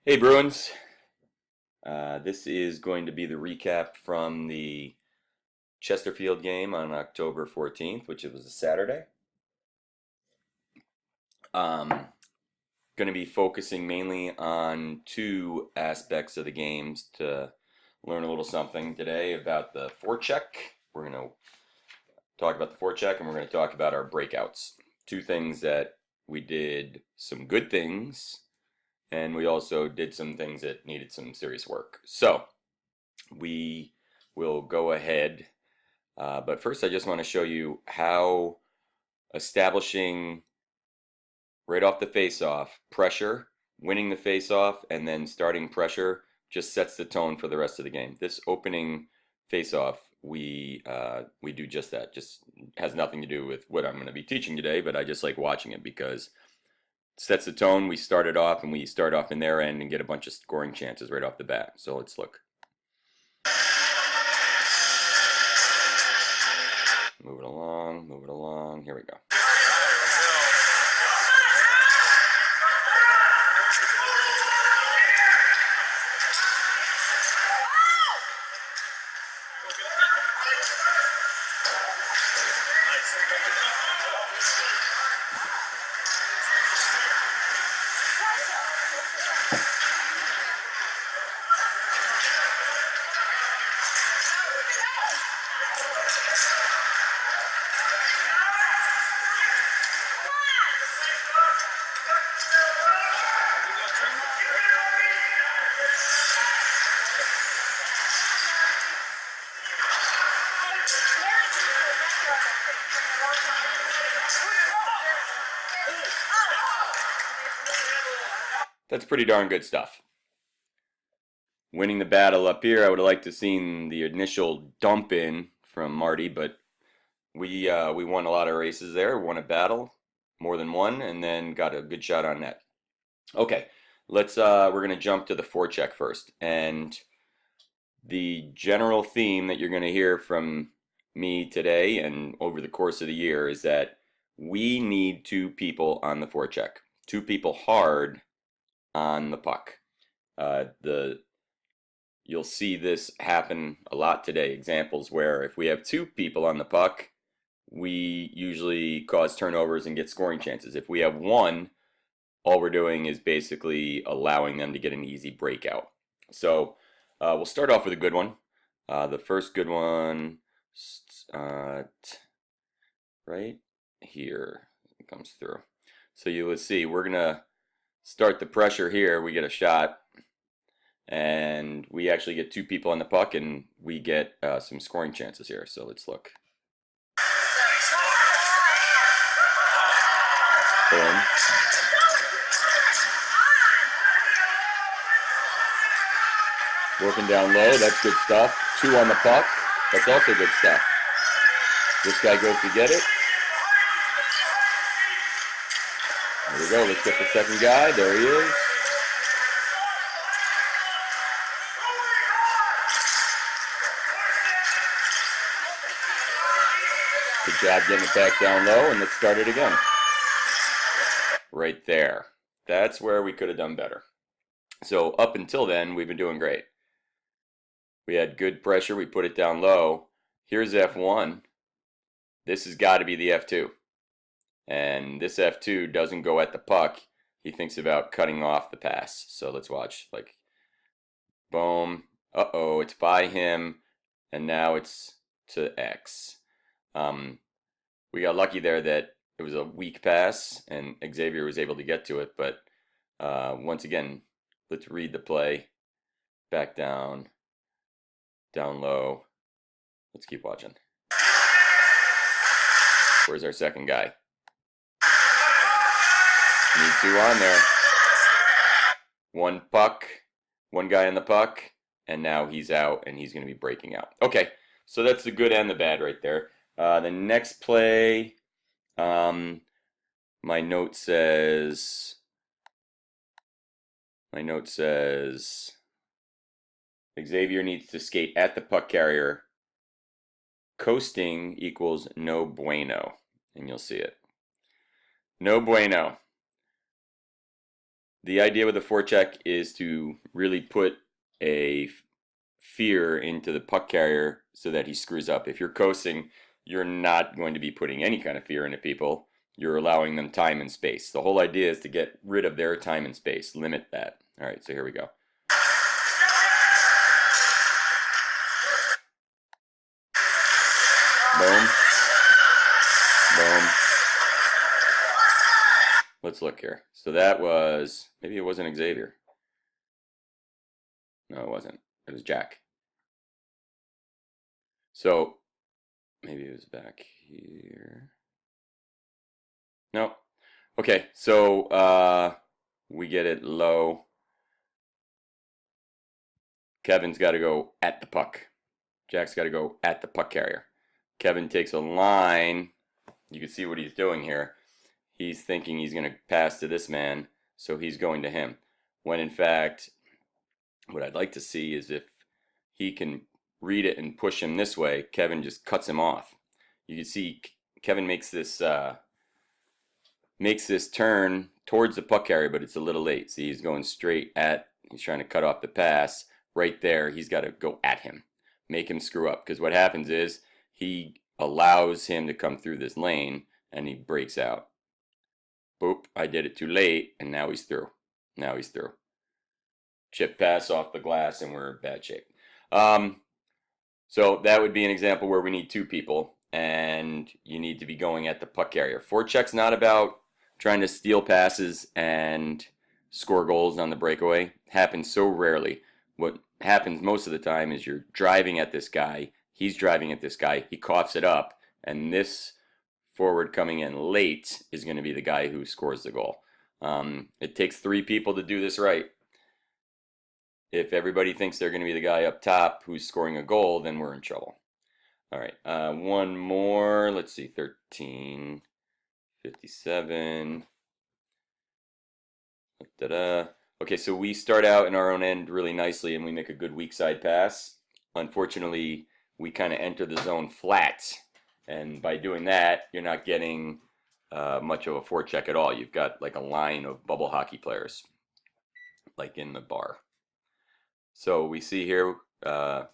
Hey Bruins, this is going to be the recap from the Chesterfield game on October 14th, which it was a Saturday. Going to be focusing mainly on two aspects of the games to learn a little something today about the forecheck. We're going to talk about the forecheck and we're going to talk about our breakouts. Two things that we did some good things and we also did some things that needed some serious work. So, we will go ahead. But first, I just want to show you how establishing right off the face-off pressure, winning the face-off, and then starting pressure just sets the tone for the rest of the game. This opening face-off, we do just that. Just has nothing to do with what I'm going to be teaching today, but I just like watching it because it sets the tone. We start it off, and we start off in their end and get a bunch of scoring chances right off the bat. So let's look. Move it along, move it along. Here we go. That's pretty darn good stuff. Winning the battle up here, I would have liked to have seen the initial dump in from Marty, but we won a lot of races there, won a battle, more than one, and then got a good shot on net. Okay, we're gonna jump to the forecheck first, and the general theme that you're gonna hear from me today and over the course of the year is that we need two people on the forecheck, two people hard on the puck. The You'll see this happen a lot today. Examples where if we have two people on the puck, we usually cause turnovers and get scoring chances. If we have one, all we're doing is basically allowing them to get an easy breakout. So we'll start off with a good one. The first good one, right here, it comes through. So you will see we're gonna start the pressure here. We get a shot, and we actually get two people on the puck, and we get some scoring chances here. So let's look. Boom. Working down low, that's good stuff. Two on the puck, that's also good stuff. This guy goes to get it. There we go, let's get the second guy. There he is. Good job getting it back down low, and let's start it again. Right there. That's where we could have done better. So up until then, we've been doing great. We had good pressure, we put it down low. Here's F1. This has got to be the F2. And this F2 doesn't go at the puck. He thinks about cutting off the pass. So let's watch. Like, boom. Uh-oh, it's by him. And now it's to X. We got lucky there that it was a weak pass and Xavier was able to get to it. But once again, let's read the play. Back down. Down low. Let's keep watching. Where's our second guy? Need two on there. One puck, one guy in the puck, and now he's out and he's going to be breaking out. Okay, so that's the good and the bad right there. The next play, my note says Xavier needs to skate at the puck carrier. Coasting equals no bueno, and you'll see it. No bueno. The idea with the forecheck is to really put a fear into the puck carrier so that he screws up. If you're coasting, you're not going to be putting any kind of fear into people. You're allowing them time and space. The whole idea is to get rid of their time and space, limit that. All right, so here we go. Boom. Boom. Let's look here. So that was, maybe it wasn't Xavier. No, it wasn't. It was Jack. So maybe it was back here. No. Okay, so we get it low. Kevin's got to go at the puck. Jack's got to go at the puck carrier. Kevin takes a line. You can see what he's doing here. He's thinking he's going to pass to this man, so he's going to him. When in fact, what I'd like to see is if he can read it and push him this way, Kevin just cuts him off. You can see Kevin makes this turn towards the puck carrier, but it's a little late. See, he's going straight at, he's trying to cut off the pass. Right there, he's got to go at him. Make him screw up, because what happens is he allows him to come through this lane, and he breaks out. Boop, I did it too late, and now he's through. Now he's through. Chip pass off the glass, and we're in bad shape. So that would be an example where we need two people, and you need to be going at the puck carrier. Forecheck's not about trying to steal passes and score goals on the breakaway. It happens so rarely. What happens most of the time is you're driving at this guy, he's driving at this guy, he coughs it up, and this forward coming in late is going to be the guy who scores the goal. It takes three people to do this right. If everybody thinks they're going to be the guy up top who's scoring a goal, then we're in trouble. All right, one more. Let's see, 13:57. Da-da. Okay, so we start out in our own end really nicely, and we make a good weak side pass. Unfortunately, we kind of enter the zone flat, and by doing that, you're not getting much of a forecheck at all. You've got like a line of bubble hockey players, like in the bar. So we see here,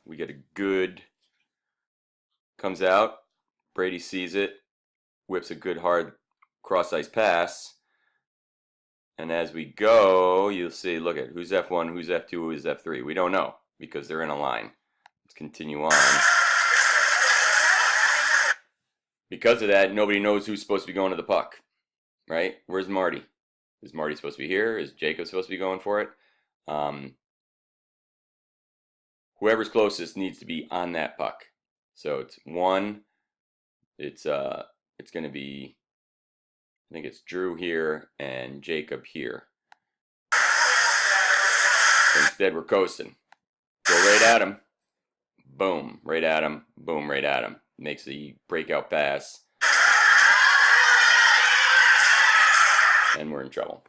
we get a good, comes out, Brady sees it, whips a good hard cross-ice pass, and as we go, you'll see, look at who's F1, who's F2, who's F3. We don't know because they're in a line. Let's continue on. Because of that, nobody knows who's supposed to be going to the puck, right? Where's Marty? Is Marty supposed to be here? Is Jacob supposed to be going for it? Whoever's closest needs to be on that puck. So it's one. It's going to be, I think it's Drew here and Jacob here. So instead, we're coasting. Go right at him. Boom, right at him. Boom, right at him. Makes the breakout pass. And we're in trouble.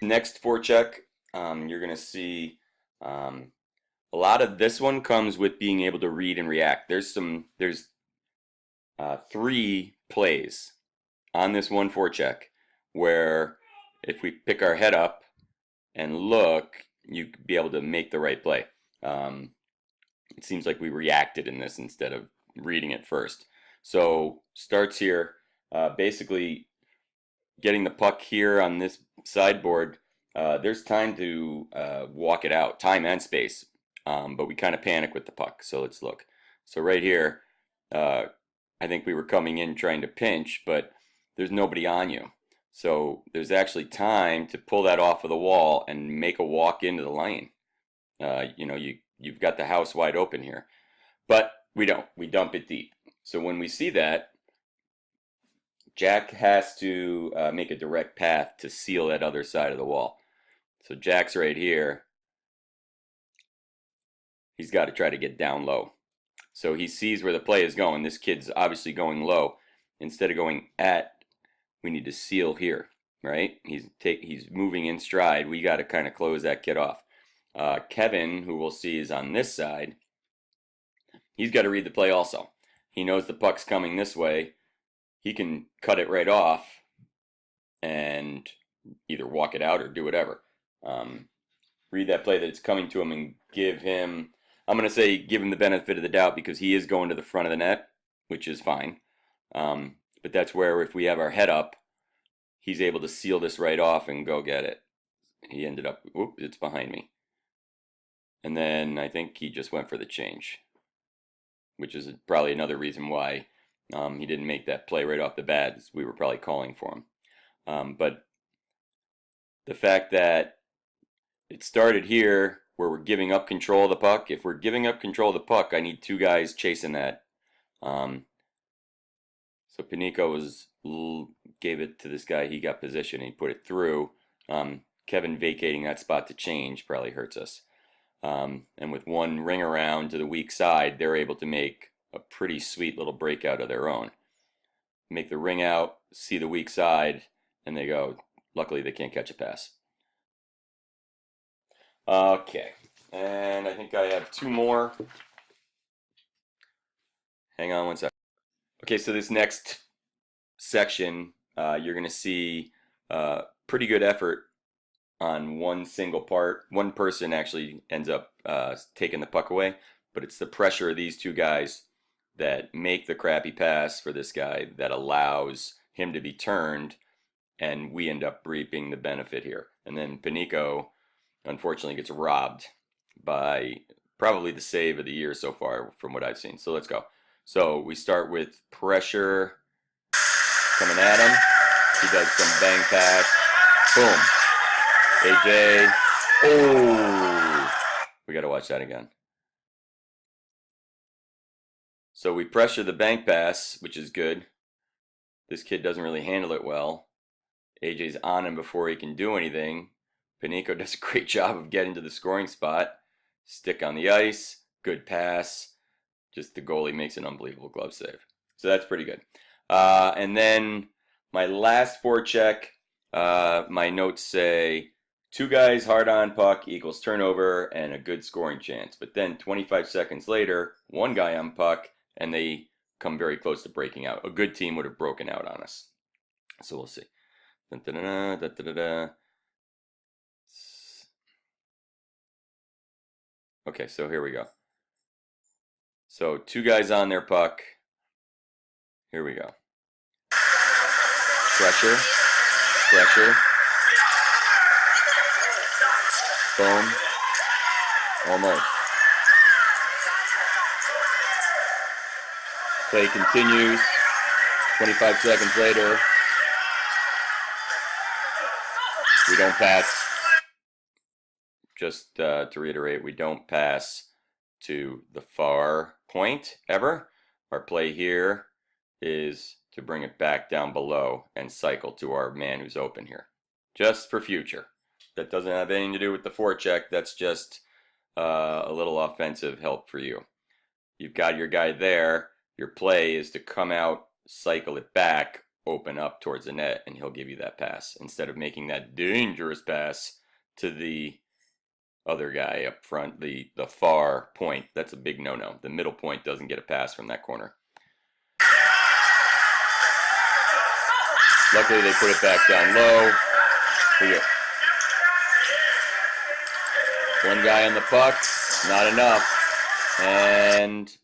Next forecheck, you're going to see a lot of this one comes with being able to read and react. There's three plays on this one forecheck where if we pick our head up and look, you could be able to make the right play. It seems like we reacted in this instead of reading it first. So starts here, basically getting the puck here on this sideboard. There's time to walk it out, time and space, but we kind of panic with the puck. So let's look. So right here, I think we were coming in trying to pinch, but there's nobody on you. So there's actually time to pull that off of the wall and make a walk into the lane. You've got the house wide open here, but we don't. We dump it deep. So when we see that, Jack has to make a direct path to seal that other side of the wall. So Jack's right here. He's got to try to get down low. So he sees where the play is going. This kid's obviously going low. Instead of going at, we need to seal here, right? He's moving in stride. We got to kind of close that kid off. Kevin, who we'll see is on this side, he's got to read the play also. He knows the puck's coming this way. He can cut it right off and either walk it out or do whatever. Read that play that it's coming to him and give him, I'm going to say give him the benefit of the doubt because he is going to the front of the net, which is fine. But that's where if we have our head up, he's able to seal this right off and go get it. He ended up, oops, it's behind me. And then I think he just went for the change, which is probably another reason why he didn't make that play right off the bat. We were probably calling for him. But the fact that it started here where we're giving up control of the puck. If we're giving up control of the puck, I need two guys chasing that. So Panico gave it to this guy. He got position. He put it through. Kevin vacating that spot to change probably hurts us. And with one ring around to the weak side, they're able to make a pretty sweet little breakout of their own. Make the ring out, see the weak side, and they go. Luckily, they can't catch a pass. Okay, and I think I have two more. Hang on one second. Okay, so this next section, you're going to see pretty good effort on one single part. One person actually ends up taking the puck away, but it's the pressure of these two guys that make the crappy pass for this guy that allows him to be turned, and we end up reaping the benefit here. And then Panico unfortunately gets robbed by probably the save of the year so far from what I've seen. So let's go. So we start with pressure coming at him. He does some bang pass. Boom. AJ. Oh! We got to watch that again. So we pressure the bank pass, which is good. This kid doesn't really handle it well. AJ's on him before he can do anything. Panico does a great job of getting to the scoring spot. Stick on the ice. Good pass. Just the goalie makes an unbelievable glove save. So that's pretty good. And then my last forecheck, my notes say 2 guys hard on puck equals turnover and a good scoring chance. But then 25 seconds later, 1 guy on puck and they come very close to breaking out. A good team would have broken out on us. So we'll see. Da-da-da, da-da-da-da. Okay, so here we go. So 2 guys on their puck. Here we go. Pressure. Pressure. Boom. Almost. Play continues. 25 seconds later. We don't pass. Just to reiterate, we don't pass to the far point ever. Our play here is to bring it back down below and cycle to our man who's open here. Just for future. That doesn't have anything to do with the forecheck. That's just a little offensive help for you. You've got your guy there. Your play is to come out, cycle it back, open up towards the net, and he'll give you that pass. Instead of making that dangerous pass to the other guy up front, the far point. That's a big no-no. The middle point doesn't get a pass from that corner. Luckily, they put it back down low. Here you go. 1 guy on the puck, not enough. And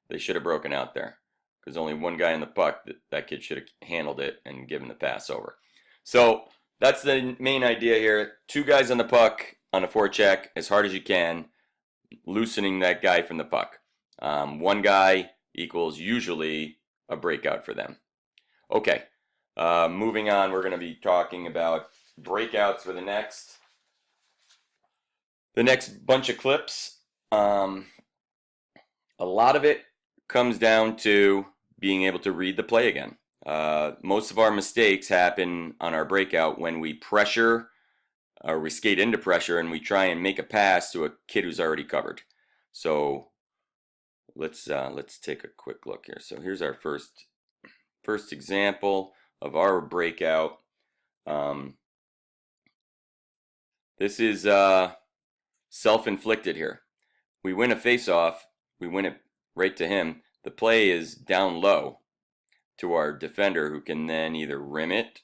they should have broken out there. Because only 1 guy on the puck, that kid should have handled it and given the pass over. So that's the main idea here. 2 guys on the puck on a forecheck as hard as you can, loosening that guy from the puck. 1 guy equals usually a breakout for them. Okay, moving on, we're going to be talking about breakouts for the next bunch of clips. A lot of it comes down to being able to read the play again. Most of our mistakes happen on our breakout when we pressure or we skate into pressure and we try and make a pass to a kid who's already covered. So let's take a quick look here. So here's our first example of our breakout. This is self-inflicted here. We win a face-off. We win it right to him. The play is down low to our defender who can then either rim it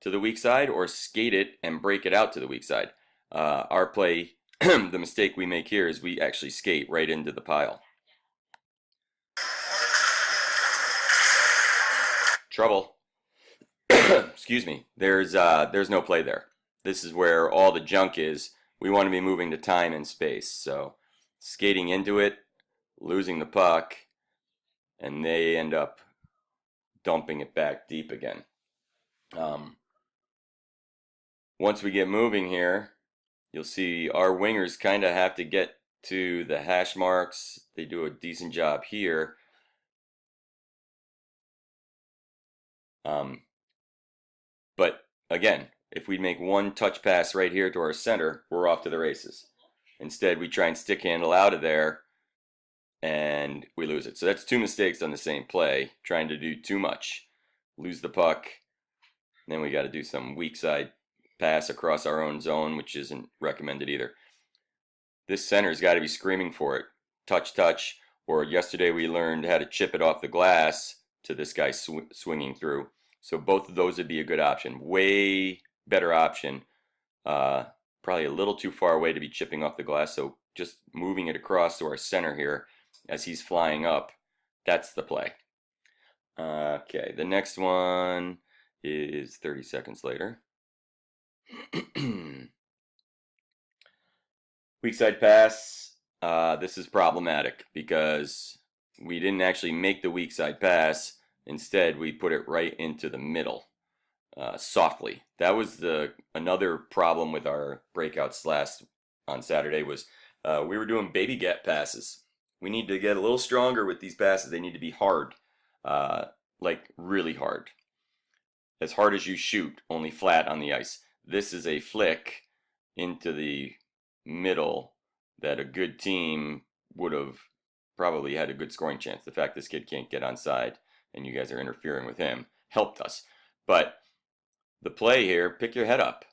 to the weak side or skate it and break it out to the weak side. Our play, the mistake we make here is we actually skate right into the pile. Trouble. Excuse me. There's no play there. This is where all the junk is. We want to be moving to time and space. So skating into it, losing the puck, and they end up dumping it back deep again. Once we get moving here, you'll see our wingers kind of have to get to the hash marks. They do a decent job here. But again, if we make one touch pass right here to our center, we're off to the races. Instead, we try and stick handle out of there, and we lose it. So that's two mistakes on the same play, trying to do too much. Lose the puck, and then we got to do some weak side pass across our own zone, which isn't recommended either. This center's got to be screaming for it. Touch, touch. Or yesterday we learned how to chip it off the glass to this guy swinging through. So both of those would be a good option. Way better option. Probably a little too far away to be chipping off the glass. So just moving it across to our center here as he's flying up. That's the play. Okay, the next one is 30 seconds later. Weak side pass. This is problematic because we didn't actually make the weak side pass. Instead, we put it right into the middle, softly. That was another problem with our breakouts on Saturday was we were doing baby gap passes. We need to get a little stronger with these passes. They need to be hard, like really hard. As hard as you shoot, only flat on the ice. This is a flick into the middle that a good team would have probably had a good scoring chance. The fact this kid can't get onside and you guys are interfering with him helped us. But the play here, pick your head up.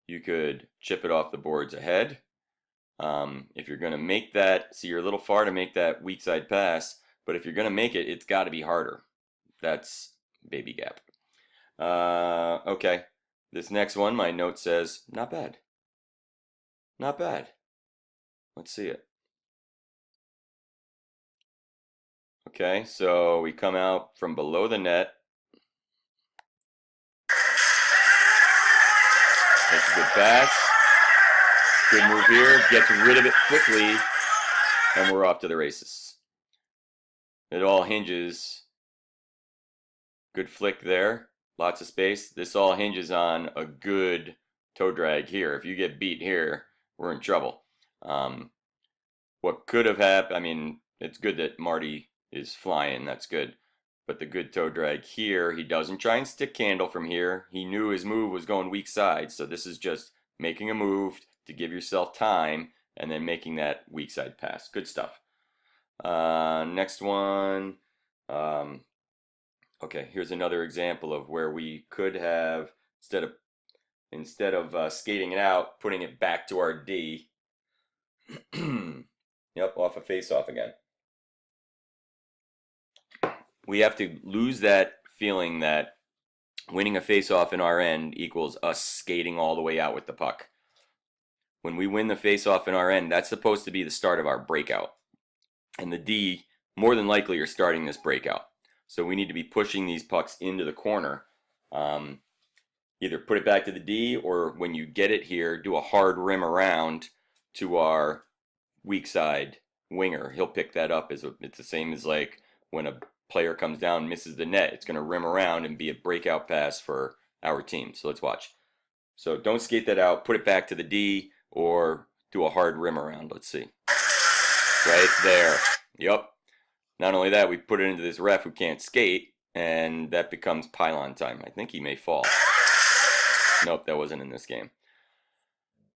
You could chip it off the boards ahead. If you're going to make that, see, you're a little far to make that weak side pass, but if you're going to make it, it's got to be harder. That's baby gap. Okay. This next one, my note says, not bad. Not bad. Let's see it. Okay, so we come out from below the net. That's a good pass. Good move here. Gets rid of it quickly. And we're off to the races. It all hinges. Good flick there. Lots of space. This all hinges on a good toe drag here. If you get beat here, we're in trouble. What could have happened, I mean, it's good that Marty is flying. That's good. But the good toe drag here, he doesn't try and stick handle from here. He knew his move was going weak side. So this is just making a move to give yourself time and then making that weak side pass. Good stuff. Next one. Okay, here's another example of where we could have, instead of skating it out, putting it back to our D. Yep, off a face-off again. We have to lose that feeling that winning a face-off in our end equals us skating all the way out with the puck. When we win the face-off in our end, that's supposed to be the start of our breakout. And the D, more than likely, are starting this breakout. So we need to be pushing these pucks into the corner. Either put it back to the D, or when you get it here, do a hard rim around to our weak side winger. He'll pick that up. It's the same as like when a player comes down and misses the net. It's going to rim around and be a breakout pass for our team. So let's watch. So don't skate that out. Put it back to the D or do a hard rim around. Let's see. Right there. Yep. Not only that, we put it into this ref who can't skate, and that becomes pylon time. I think he may fall. Nope, that wasn't in this game.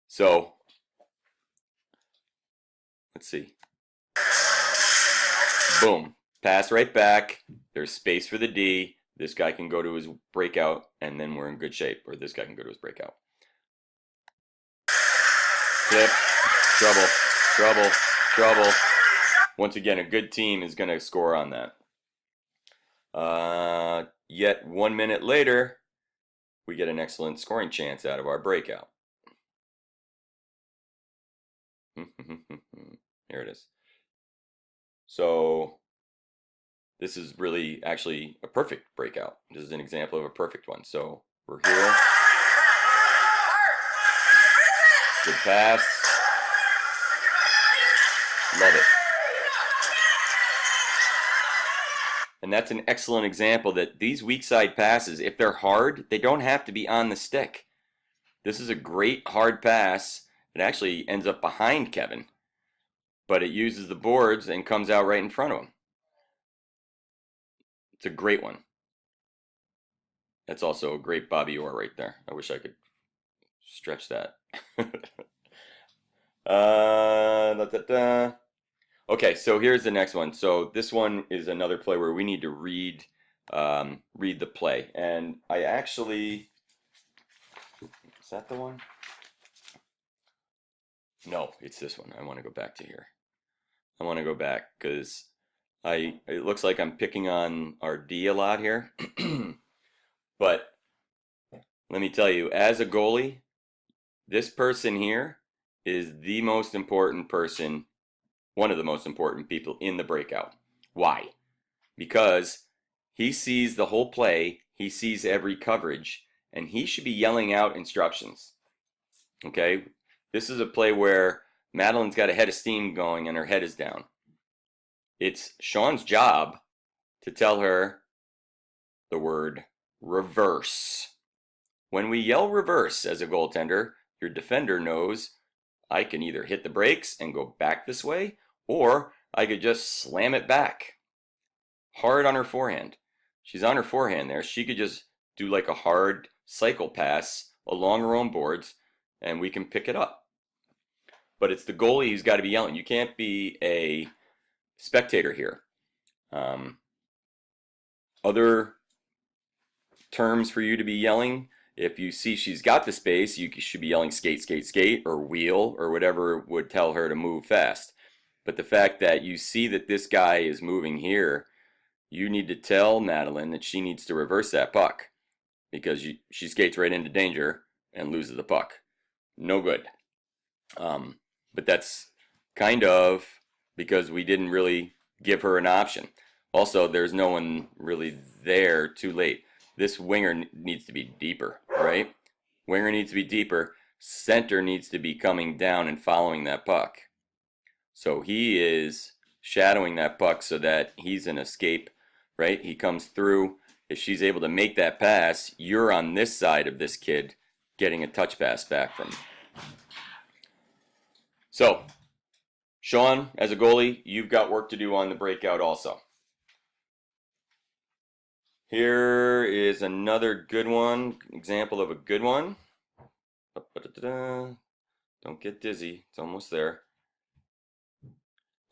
So, let's see. Boom. Pass right back. There's space for the D. This guy can go to his breakout, and then we're in good shape. Or this guy can go to his breakout. Flip. Trouble. Trouble. Trouble. Once again, a good team is going to score on that. Yet 1 minute later, we get an excellent scoring chance out of our breakout. Here it is. So this is really actually a perfect breakout. This is an example of a perfect one. So we're here. Good pass. Love it. And that's an excellent example that these weak side passes, if they're hard, they don't have to be on the stick. This is a great hard pass. It actually ends up behind Kevin, but it uses the boards and comes out right in front of him. It's a great one. That's also a great Bobby Orr right there. I wish I could stretch that. Okay, so here's the next one. So this one is another play where we need to read the play. And I actually, is that the one? No, it's this one. I want to go back to here. I want to go back because it looks like I'm picking on our D a lot here. But let me tell you, as a goalie, this person here is the most important person, one of the most important people in the breakout. Why? Because he sees the whole play, he sees every coverage, and he should be yelling out instructions. Okay? This is a play where Madeline's got a head of steam going and her head is down. It's Sean's job to tell her the word reverse. When we yell reverse as a goaltender, your defender knows I can either hit the brakes and go back this way, or I could just slam it back. Hard on her forehand. She's on her forehand there. She could just do like a hard cycle pass along her own boards, and we can pick it up. But it's the goalie who's got to be yelling. You can't be a spectator here. Other terms for you to be yelling: if you see she's got the space, you should be yelling skate, skate, skate, or wheel, or whatever would tell her to move fast. But the fact that you see that this guy is moving here, you need to tell Madeline that she needs to reverse that puck, because she skates right into danger and loses the puck. No good. But that's kind of because we didn't really give her an option. Also, there's no one really there too late. This winger needs to be deeper, right? Winger needs to be deeper. Center needs to be coming down and following that puck. So he is shadowing that puck so that he's an escape, right? He comes through. If she's able to make that pass, you're on this side of this kid getting a touch pass back from him. So, Sean, as a goalie, you've got work to do on the breakout also. Here is another good one, example of a good one. Don't get dizzy, it's almost there.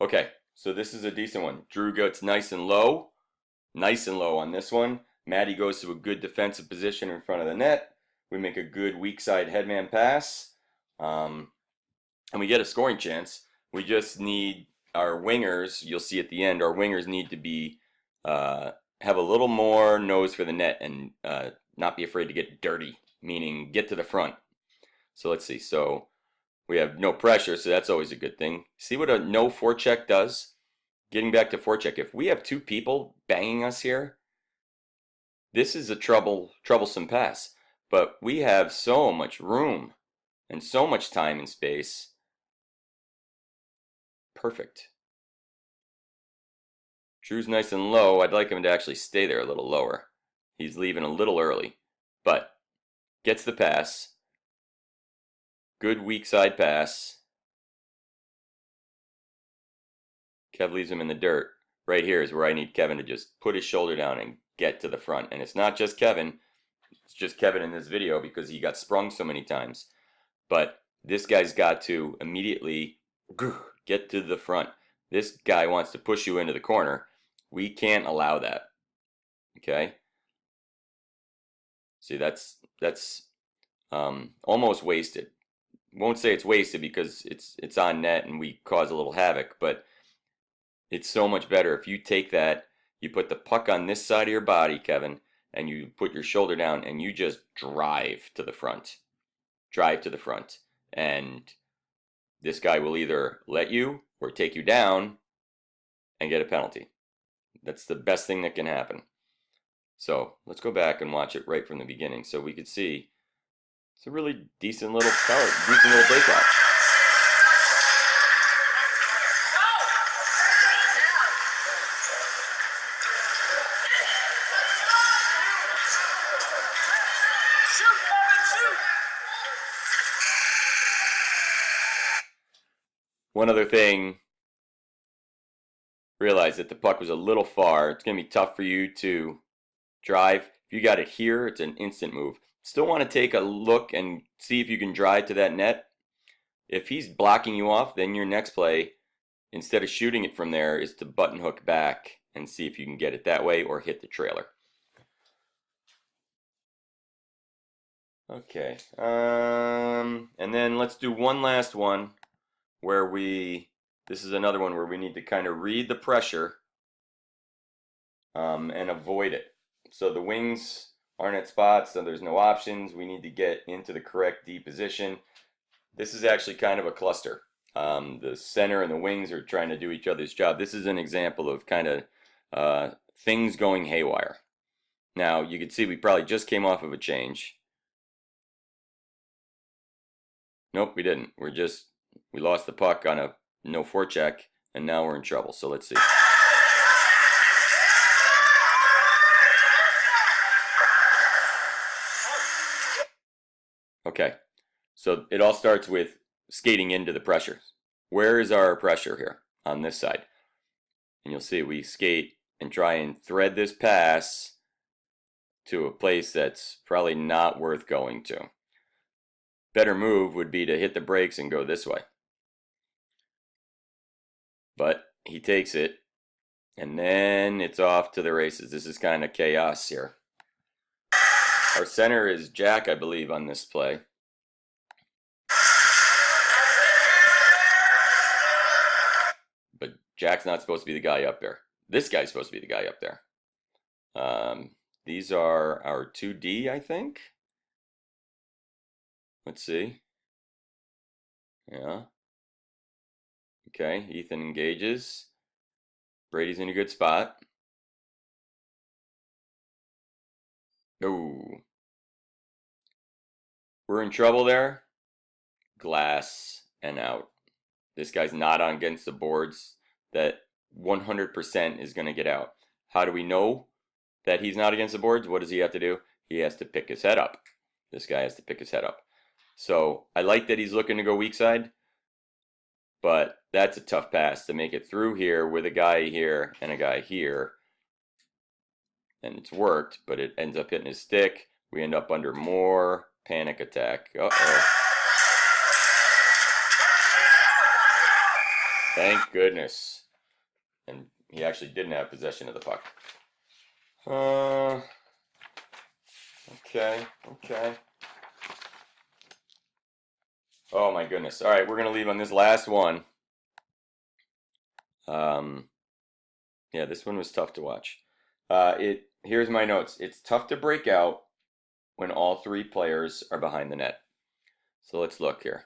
Okay, so this is a decent one. Drew gets nice and low on this one. Maddie goes to a good defensive position in front of the net. We make a good weak side headman pass, and we get a scoring chance. We just need our wingers, you'll see at the end, our wingers need to be have a little more nose for the net and not be afraid to get dirty, meaning get to the front. So let's see. So we have no pressure, so that's always a good thing. See what a no forecheck does? Getting back to forecheck, if we have two people banging us here, this is a troublesome pass. But we have so much room and so much time and space. Perfect. Drew's nice and low. I'd like him to actually stay there a little lower. He's leaving a little early, but gets the pass. Good weak side pass. Kev leaves him in the dirt. Right here is where I need Kevin to just put his shoulder down and get to the front. And it's not just Kevin. It's just Kevin in this video because he got sprung so many times. But this guy's got to immediately get to the front. This guy wants to push you into the corner. We can't allow that. Okay? See, that's almost wasted. Won't say it's wasted because it's on net and we cause a little havoc, but it's so much better if you take that, you put the puck on this side of your body, Kevin, and you put your shoulder down and you just drive to the front. Drive to the front. And this guy will either let you or take you down and get a penalty. That's the best thing that can happen. So let's go back and watch it right from the beginning so we could see it's a really decent little breakout. One other thing, realize that the puck was a little far. It's going to be tough for you to drive. If you got it here, it's an instant move. Still want to take a look and see if you can drive to that net. If he's blocking you off, then your next play, instead of shooting it from there, is to button hook back and see if you can get it that way or hit the trailer. Okay, and then let's do one last one where this is another one where we need to kind of read the pressure and avoid it. So the wings aren't at spots, so there's no options. We need to get into the correct D position. This is actually kind of a cluster. The center and the wings are trying to do each other's job. This is an example of kind of things going haywire. Now, you can see we probably just came off of a change. Nope, we didn't. We lost the puck on a no forecheck, and now we're in trouble. So let's see. Okay, so it all starts with skating into the pressure. Where is our pressure here? On this side. And you'll see we skate and try and thread this pass to a place that's probably not worth going to. Better move would be to hit the brakes and go this way. But he takes it, and then it's off to the races. This is kind of chaos here. Our center is Jack, I believe, on this play. But Jack's not supposed to be the guy up there. This guy's supposed to be the guy up there. These are our 2D, I think. Let's see. Yeah. Okay, Ethan engages. Brady's in a good spot. Oh. We're in trouble there. Glass and out. This guy's not on against the boards. That 100% is going to get out. How do we know that he's not against the boards? What does he have to do? He has to pick his head up. This guy has to pick his head up. So I like that he's looking to go weak side, but that's a tough pass to make it through here with a guy here and a guy here. And it's worked, but it ends up hitting his stick. We end up under more panic attack. Uh-oh. Thank goodness. And he actually didn't have possession of the puck. Okay. Oh my goodness. All right, we're going to leave on this last one. Yeah, this one was tough to watch. Here's my notes. It's tough to break out when all three players are behind the net. So let's look here.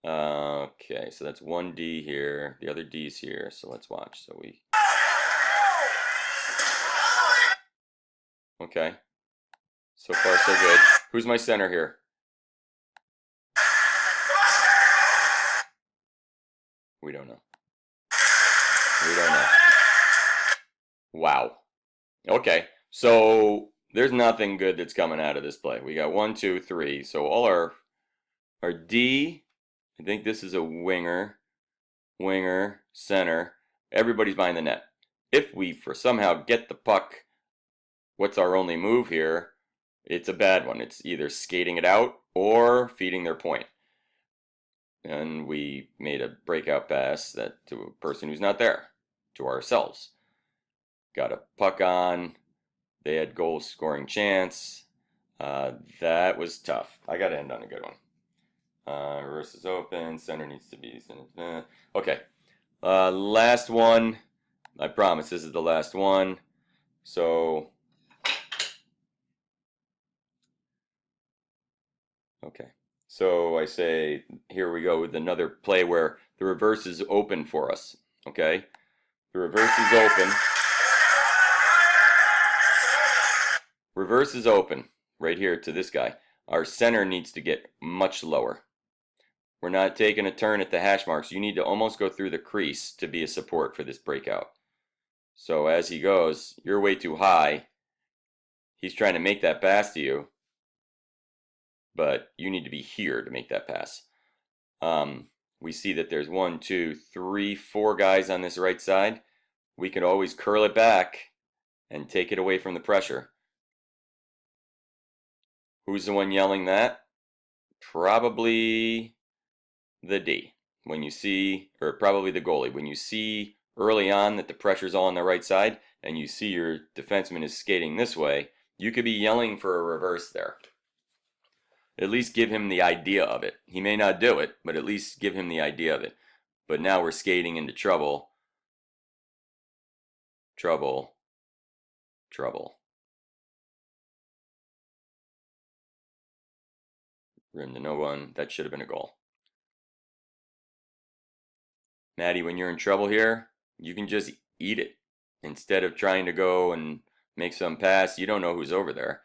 Okay, so that's 1D here. The other D's here. So let's watch. Okay. So far, so good. Who's my center here? We don't know. Wow. Okay, so there's nothing good that's coming out of this play. We got 1, 2, 3. So all our D, I think this is a winger, center. Everybody's behind the net. If we for somehow get the puck, what's our only move here? It's a bad one. It's either skating it out or feeding their point. And we made a breakout pass to a person who's not there, to ourselves. Got a puck on. They had goal scoring chance. That was tough. I got to end on a good one. Reverse is open. Center needs to be. Okay. Last one. I promise this is the last one. So, okay. So I say, here we go with another play where the reverse is open for us. Okay? The reverse is open. Reverse is open right here to this guy. Our center needs to get much lower. We're not taking a turn at the hash marks. You need to almost go through the crease to be a support for this breakout. So as he goes, you're way too high. He's trying to make that pass to you, but you need to be here to make that pass. We see that there's 1, 2, 3, 4 guys on this right side. We could always curl it back and take it away from the pressure. Who's the one yelling that? Probably the D. When you see, or probably the goalie, when you see early on that the pressure's all on the right side and you see your defenseman is skating this way, you could be yelling for a reverse there. At least give him the idea of it. He may not do it, but at least give him the idea of it. But now we're skating into trouble. Trouble. Trouble. Rim to no one. That should have been a goal. Maddie, when you're in trouble here, you can just eat it. Instead of trying to go and make some pass, you don't know who's over there.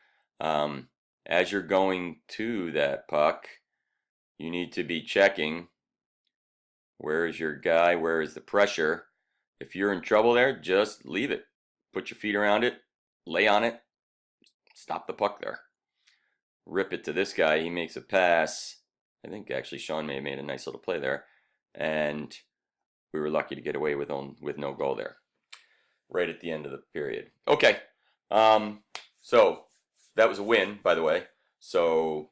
As you're going to that puck, you need to be checking, where is your guy, where is the pressure. If you're in trouble there, just leave it. Put your feet around it, lay on it, stop the puck there. Rip it to this guy, he makes a pass. I think actually Sean may have made a nice little play there. And we were lucky to get away with no goal there. Right at the end of the period. Okay, so that was a win, by the way. So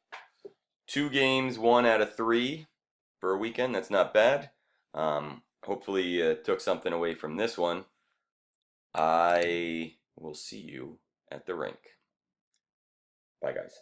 2 games, 1 out of 3 for a weekend. That's not bad. Hopefully took something away from this one. I will see you at the rink. Bye, guys.